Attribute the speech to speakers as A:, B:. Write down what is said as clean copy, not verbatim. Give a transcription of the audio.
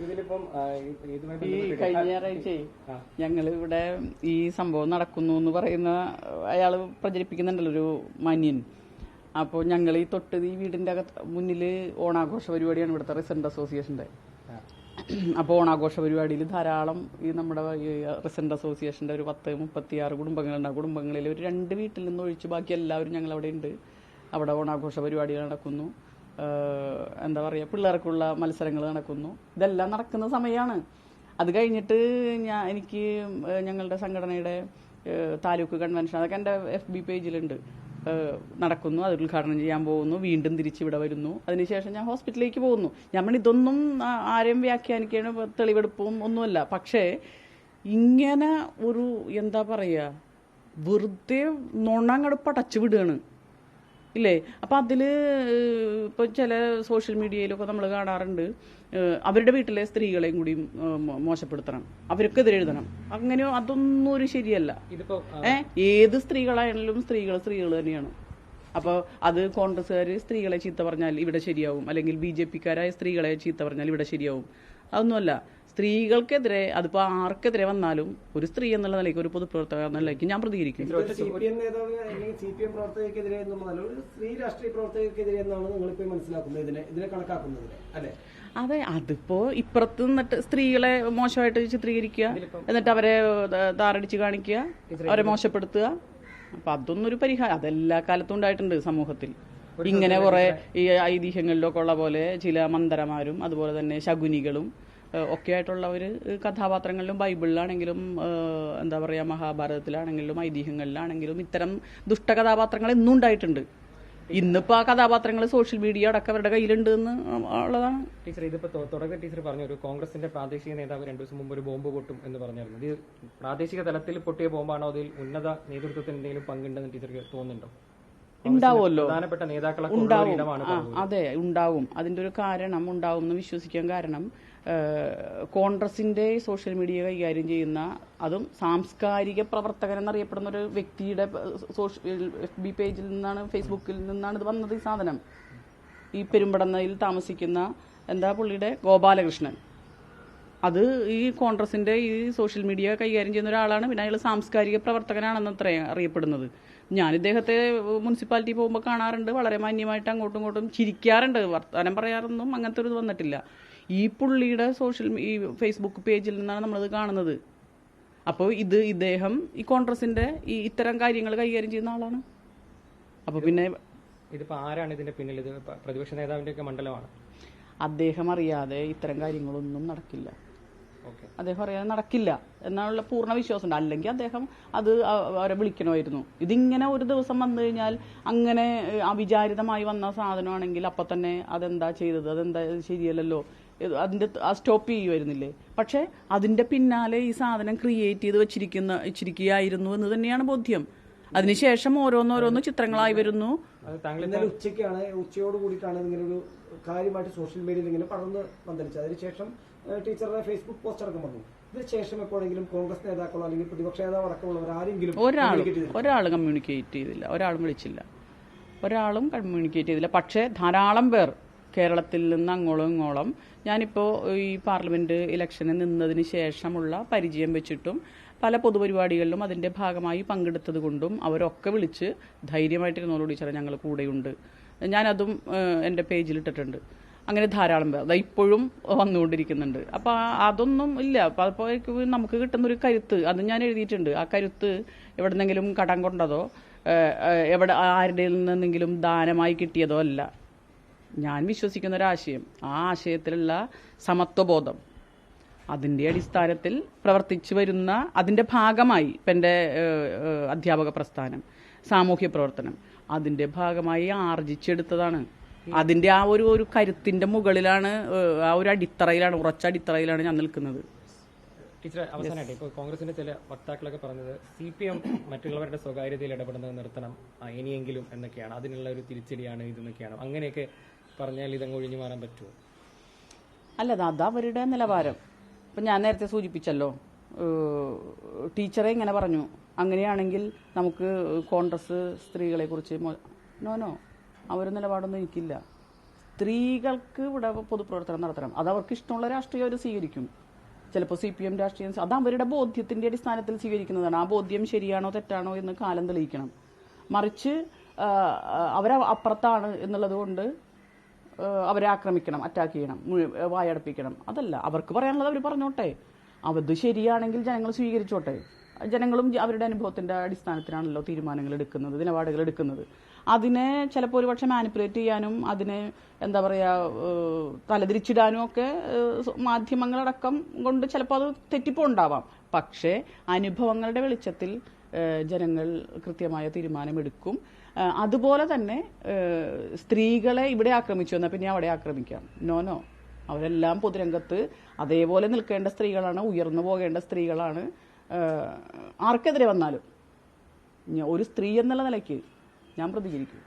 A: ഈ കഴിഞ്ഞ ഞായറാഴ്ച ഞങ്ങൾ ഇവിടെ ഈ സംഭവം നടക്കുന്നു എന്ന് പറയുന്ന അയാൾ പ്രചരിപ്പിക്കുന്നുണ്ടല്ലോ, ഒരു മാന്യൻ. അപ്പോൾ ഞങ്ങൾ ഈ തൊട്ട് ഈ വീടിന്റെ മുന്നിൽ ഓണാഘോഷ പരിപാടിയാണ് ഇവിടുത്തെ റെസിഡന്റ് അസോസിയേഷന്റെ. അപ്പോൾ ഓണാഘോഷ പരിപാടിയിൽ ധാരാളം ഈ നമ്മുടെ റെസിഡന്റ് അസോസിയേഷന്റെ ഒരു 36 കുടുംബങ്ങളുണ്ട്. ആ കുടുംബങ്ങളിൽ ഒരു 2 വീട്ടിൽ നിന്ന് ഒഴിച്ച് ബാക്കി എല്ലാവരും ഞങ്ങൾ അവിടെ ഉണ്ട്. അവിടെ ഓണാഘോഷ പരിപാടികൾ നടക്കുന്നു, എന്താ പറയുക, പിള്ളേർക്കുള്ള മത്സരങ്ങൾ നടക്കുന്നു. ഇതെല്ലാം നടക്കുന്ന സമയമാണ്. അത് കഴിഞ്ഞിട്ട് എനിക്ക് ഞങ്ങളുടെ സംഘടനയുടെ താലൂക്ക് കൺവെൻഷൻ, അതൊക്കെ എൻ്റെ FB പേജിലുണ്ട്, നടക്കുന്നു. അത് ഉദ്ഘാടനം ചെയ്യാൻ പോകുന്നു. വീണ്ടും തിരിച്ചിവിടെ വരുന്നു. അതിനുശേഷം ഞാൻ ഹോസ്പിറ്റലിലേക്ക് പോകുന്നു. ഞാൻ ഇതൊന്നും ആരെയും വ്യാഖ്യാനിക്കാനും തെളിവെടുപ്പും ഒന്നുമല്ല. പക്ഷേ ഇങ്ങനെ ഒരു എന്താ പറയുക, വെറുതെ നുണങ്ങട് പടച്ചു വിടുകയാണ് ഇല്ലേ. അപ്പം അതിൽ ഇപ്പോൾ ചില സോഷ്യൽ മീഡിയയിലൊക്കെ നമ്മൾ കാണാറുണ്ട്, അവരുടെ വീട്ടിലെ സ്ത്രീകളെയും കൂടി മോശപ്പെടുത്തണം, അവർക്കെതിരെ എഴുതണം. അങ്ങനെയോ അതൊന്നും ഒരു ശരിയല്ല. ഏത് സ്ത്രീകളായാലും സ്ത്രീകൾ തന്നെയാണ്. അപ്പോൾ അത് കോൺഗ്രസ്സുകാർ സ്ത്രീകളെ ചീത്ത പറഞ്ഞാൽ ഇവിടെ ശരിയാവും, അല്ലെങ്കിൽ BJP-ക്കാരായ സ്ത്രീകളെ ചീത്ത പറഞ്ഞാൽ ഇവിടെ ശരിയാവും. അതൊന്നുമല്ല. സ്ത്രീകൾക്കെതിരെ, അതിപ്പോൾ ആർക്കെതിരെ വന്നാലും ഒരു സ്ത്രീ എന്നുള്ള നിലയ്ക്ക്, ഒരു പൊതുപ്രവർത്തക എന്ന നിലയ്ക്ക് ഞാൻ പ്രതികരിക്കും.
B: CPM നേതാവ് അല്ലെങ്കിൽ CPM പ്രവർത്തകർക്കെതിരെ എന്നുള്ളതല്ല, ഒരു സ്ത്രീ രാഷ്ട്രീയ പ്രവർത്തകർക്കെതിരെ എന്നാണ് നിങ്ങളിപ്പോൾ മനസ്സിലാക്കുന്നത്, ഇതിനെ കണക്കാക്കുന്നത് അല്ലേ?
A: അതെ, അതിപ്പോ ഇപ്പുറത്ത് നിന്നിട്ട് സ്ത്രീകളെ മോശമായിട്ട് ചിത്രീകരിക്കുക, എന്നിട്ട് അവരെ താറടിച്ച് കാണിക്കുക, അവരെ മോശപ്പെടുത്തുക. അപ്പൊ അതൊന്നും ഒരു പരിഹാരം അതെല്ലാ കാലത്തും ഉണ്ടായിട്ടുണ്ട് സമൂഹത്തിൽ. ഇങ്ങനെ കുറെ ഈ ഐതിഹ്യങ്ങളിലൊക്കെ ഉള്ള പോലെ ചില മന്ദരമാരും അതുപോലെ തന്നെ ശകുനികളും ഒക്കെ ആയിട്ടുള്ളവർ കഥാപാത്രങ്ങളിലും ബൈബിളിലാണെങ്കിലും എന്താ പറയുക മഹാഭാരതത്തിലാണെങ്കിലും ഐതിഹ്യങ്ങളിലാണെങ്കിലും ഇത്തരം ദുഷ്ടകഥാപാത്രങ്ങൾ എന്നും ഉണ്ടായിട്ടുണ്ട്. ഇന്നിപ്പോൾ ആ കഥാപാത്രങ്ങൾ സോഷ്യൽ മീഡിയ അടക്കം അവരുടെ കയ്യിലുണ്ട് എന്ന് ഉള്ളതാണ്.
C: ടീച്ചർ, ഇതിപ്പോൾ തുടക്കം ടീച്ചർ പറഞ്ഞു ഒരു കോൺഗ്രസിന്റെ പ്രാദേശിക നേതാവ് 2 ദിവസം മുമ്പ് ഒരു ബോംബ് പൊട്ടും എന്ന് പറഞ്ഞായിരുന്നു. ഇത് പ്രാദേശിക തലത്തിൽ പൊട്ടിയ ബോംബാണോ, അതിൽ ഉന്നത നേതൃത്വത്തിന് എന്തെങ്കിലും പങ്കുണ്ടെന്ന് ടീച്ചർക്ക് തോന്നുന്നുണ്ടോ?
A: ഉണ്ടാവുമല്ലോ,
C: പ്രധാനപ്പെട്ട നേതാക്കളെ
A: ഉണ്ടാവും. അതെ, ഉണ്ടാവും. അതിന്റെ ഒരു കാരണം ഉണ്ടാവും എന്ന് വിശ്വസിക്കാൻ കാരണം കോൺഗ്രസിന്റെ സോഷ്യൽ മീഡിയ കൈകാര്യം ചെയ്യുന്ന, അതും സാംസ്കാരിക പ്രവർത്തകൻ എന്നറിയപ്പെടുന്ന ഒരു വ്യക്തിയുടെ FB പേജിൽ നിന്നാണ്, ഫേസ്ബുക്കിൽ നിന്നാണ് ഇത് വന്നത്. ഈ സാധനം ഈ പെരുമ്പടന്നയിൽ താമസിക്കുന്ന എന്താ പുള്ളിയുടെ ഗോപാലകൃഷ്ണൻ, അത് ഈ കോൺഗ്രസിന്റെ ഈ സോഷ്യൽ മീഡിയ കൈകാര്യം ചെയ്യുന്ന ഒരാളാണ്. പിന്നെ അയാൾ സാംസ്കാരിക പ്രവർത്തകനാണെന്ന് അത്രയും അറിയപ്പെടുന്നത്. ഞാൻ ഇദ്ദേഹത്തെ മുനിസിപ്പാലിറ്റി പോകുമ്പോൾ കാണാറുണ്ട്, വളരെ മാന്യമായിട്ട് അങ്ങോട്ടും ഇങ്ങോട്ടും ചിരിക്കാറുണ്ട്, വർത്തമാനം പറയാറൊന്നും അങ്ങനത്തെ ഒരു ഇത് വന്നിട്ടില്ല. ഈ പുള്ളിയുടെ ഈ ഫേസ്ബുക്ക് പേജിൽ നിന്നാണ് നമ്മളത് കാണുന്നത്. അപ്പോൾ ഇദ്ദേഹം ഈ കോൺഗ്രസിന്റെ ഈ ഇത്തരം കാര്യങ്ങൾ കൈകാര്യം ചെയ്യുന്ന ആളാണ്. അപ്പോൾ പിന്നെ
C: ഇതിപ്പോ ആരാണ് ഇതിന്റെ പിന്നിൽ? ഇത് പ്രതിപക്ഷ നേതാവിന്റെ ഒക്കെ മണ്ഡലമാണ്.
A: അദ്ദേഹം അറിയാതെ ഇത്തരം കാര്യങ്ങളൊന്നും നടക്കില്ല. അദ്ദേഹം അറിയാതെ നടക്കില്ല എന്നുള്ള പൂർണ്ണ വിശ്വാസമുണ്ട്. അല്ലെങ്കിൽ അദ്ദേഹം അത് അവരെ വിളിക്കണമായിരുന്നു. ഇതിങ്ങനെ ഒരു ദിവസം വന്നു കഴിഞ്ഞാൽ അങ്ങനെ അവിചാരിതമായി വന്ന സാധനമാണെങ്കിൽ അപ്പം തന്നെ അതെന്താ ചെയ്തത്, അതെന്താ ശരിയല്ലല്ലോ, അതിന്റെ സ്റ്റോപ്പ് ചെയ്യുമായിരുന്നില്ലേ. പക്ഷെ അതിന്റെ പിന്നാലെ ഈ സാധനം ക്രിയേറ്റ് ചെയ്ത് വെച്ചിരിക്കുകയായിരുന്നു എന്ന് തന്നെയാണ് ബോധ്യം. അതിനുശേഷം ഓരോന്നോരോന്ന് ചിത്രങ്ങളായി വരുന്നു.
B: ഉച്ചയോട് കൂടിയിട്ടാണ് ഇങ്ങനെ ഒരു കാര്യമായിട്ട് സോഷ്യൽ മീഡിയയിൽ ഇങ്ങനെ പടർന്ന് പന്തലിച്ചത്. അതിനുശേഷം ടീച്ചറുടെ ഫേസ്ബുക്ക് പോസ്റ്റ് അടക്കം വന്നു. ഇതിനുശേഷം എപ്പോഴെങ്കിലും കോൺഗ്രസ് നേതാക്കളോ അല്ലെങ്കിൽ പ്രതിപക്ഷ നേതാവ് അടക്കമുള്ളവർ ആരെങ്കിലും
A: ഒരാൾ കമ്മ്യൂണിക്കേറ്റ് ചെയ്തില്ല, ഒരാളും വിളിച്ചില്ല, ഒരാളും കമ്മ്യൂണിക്കേറ്റ് ചെയ്തില്ല. പക്ഷേ ധാരാളം പേർ കേരളത്തിൽ നിന്ന് അങ്ങോളം ഇങ്ങോളം, ഞാനിപ്പോൾ ഈ പാർലമെന്റ് ഇലക്ഷന് നിന്നതിന് ശേഷമുള്ള പരിചയം വെച്ചിട്ടും പല പൊതുപരിപാടികളിലും അതിന്റെ ഭാഗമായി പങ്കെടുത്തത് കൊണ്ടും അവരൊക്കെ വിളിച്ച് ധൈര്യമായിട്ടിരുന്നോളൂ ടീച്ചറെ, ഞങ്ങൾ കൂടെയുണ്ട്, ഞാനതും എൻ്റെ പേജിലിട്ടിട്ടുണ്ട്. അങ്ങനെ ധാരാളം പേർ ഇപ്പോഴും വന്നുകൊണ്ടിരിക്കുന്നുണ്ട്. അപ്പോൾ അതൊന്നും ഇല്ല. അപ്പോൾ നമുക്ക് കിട്ടുന്നൊരു കരുത്ത്, അത് ഞാൻ എഴുതിയിട്ടുണ്ട്. ആ കരുത്ത് എവിടെന്നെങ്കിലും കടം കൊണ്ടതോ ആരുടെ നിന്നെങ്കിലും ദാനമായി കിട്ടിയതോ അല്ല. ഞാൻ വിശ്വസിക്കുന്ന ഒരാശയം, ആ ആശയത്തിലുള്ള സമത്വബോധം, അതിൻ്റെ അടിസ്ഥാനത്തിൽ പ്രവർത്തിച്ചു വരുന്ന, അതിൻ്റെ ഭാഗമായി ഇപ്പം എൻ്റെ അധ്യാപക പ്രസ്ഥാനം, സാമൂഹ്യ പ്രവർത്തനം, അതിൻ്റെ ഭാഗമായി ആർജിച്ചെടുത്തതാണ്. അതിൻ്റെ ആ ഒരു കരുത്തിൻ്റെ മുകളിലാണ്, ആ ഒരു അടിത്തറയിലാണ്, ഉറച്ച അടിത്തറയിലാണ് ഞാൻ നിൽക്കുന്നത്.
C: ടീച്ചർ, അവസാനമായിട്ട് ഇപ്പോൾ കോൺഗ്രസിന്റെ ചില വക്താക്കളൊക്കെ പറഞ്ഞത് CPM മറ്റുള്ളവരുടെ സ്വകാര്യതയിൽ ഇടപെടുന്നത് നിർത്തണം ഇനിയെങ്കിലും എന്നൊക്കെയാണ്, അതിനുള്ള ഒരു തിരിച്ചടിയാണ് ഇതെന്നൊക്കെയാണ്. അങ്ങനെയൊക്കെ പറഞ്ഞാൽ ഇതങ്ങ് ഒഴിഞ്ഞു മാറാൻ പറ്റുമോ?
A: അല്ല, അത് അവരുടെ നിലവാരം. ഇപ്പം ഞാൻ നേരത്തെ സൂചിപ്പിച്ചല്ലോ, ടീച്ചറെ ഇങ്ങനെ പറഞ്ഞു, അങ്ങനെയാണെങ്കിൽ നമുക്ക് കോൺഗ്രസ് സ്ത്രീകളെ കുറിച്ച് നോ, ആ ഒരു നിലപാടൊന്നും എനിക്കില്ല. സ്ത്രീകൾക്ക് ഇവിടെ പൊതുപ്രവർത്തനം നടത്തണം. അത് അവർക്ക് ഇഷ്ടമുള്ള രാഷ്ട്രീയം അവർ സ്വീകരിക്കും. ചിലപ്പോൾ CPM രാഷ്ട്രീയം അത് അവരുടെ ബോധ്യത്തിന്റെ അടിസ്ഥാനത്തിൽ സ്വീകരിക്കുന്നതാണ്. ആ ബോധ്യം ശരിയാണോ തെറ്റാണോ എന്ന് കാലം തെളിയിക്കണം. മറിച്ച് അവരപ്പുറത്താണ് എന്നുള്ളത് കൊണ്ട് അവരെ ആക്രമിക്കണം, അറ്റാക്ക് ചെയ്യണം, വായടപ്പിക്കണം. അതല്ല, അവർക്ക് പറയാനുള്ളത് അവർ പറഞ്ഞോട്ടെ. അത് ശരിയാണെങ്കിൽ ജനങ്ങൾ സ്വീകരിച്ചോട്ടെ. ജനങ്ങളും അവരുടെ അനുഭവത്തിന്റെ അടിസ്ഥാനത്തിലാണല്ലോ തീരുമാനങ്ങൾ എടുക്കുന്നത്, നിലപാടുകൾ എടുക്കുന്നത്. അതിനെ ചിലപ്പോൾ ഒരുപക്ഷെ മാനിപ്പുലേറ്റ് ചെയ്യാനും അതിനെ എന്താ പറയുക തലതിരിച്ചിടാനും ഒക്കെ മാധ്യമങ്ങളടക്കം കൊണ്ട് ചിലപ്പോൾ അത് തെറ്റിപ്പോണ്ടാവാം. പക്ഷേ അനുഭവങ്ങളുടെ വെളിച്ചത്തിൽ ജനങ്ങൾ കൃത്യമായ തീരുമാനമെടുക്കും. അതുപോലെ തന്നെ സ്ത്രീകളെ ഇവിടെ ആക്രമിച്ചു എന്നാൽ പിന്നെ അവിടെ ആക്രമിക്കാം. നോ, അവരെല്ലാം പൊതുരംഗത്ത് അതേപോലെ നിൽക്കേണ്ട സ്ത്രീകളാണ്, ഉയർന്നു പോകേണ്ട സ്ത്രീകളാണ്. ആർക്കെതിരെ വന്നാലും ഒരു സ്ത്രീ എന്നുള്ള നിലയ്ക്ക് ഞാൻ പ്രതികരിക്കും.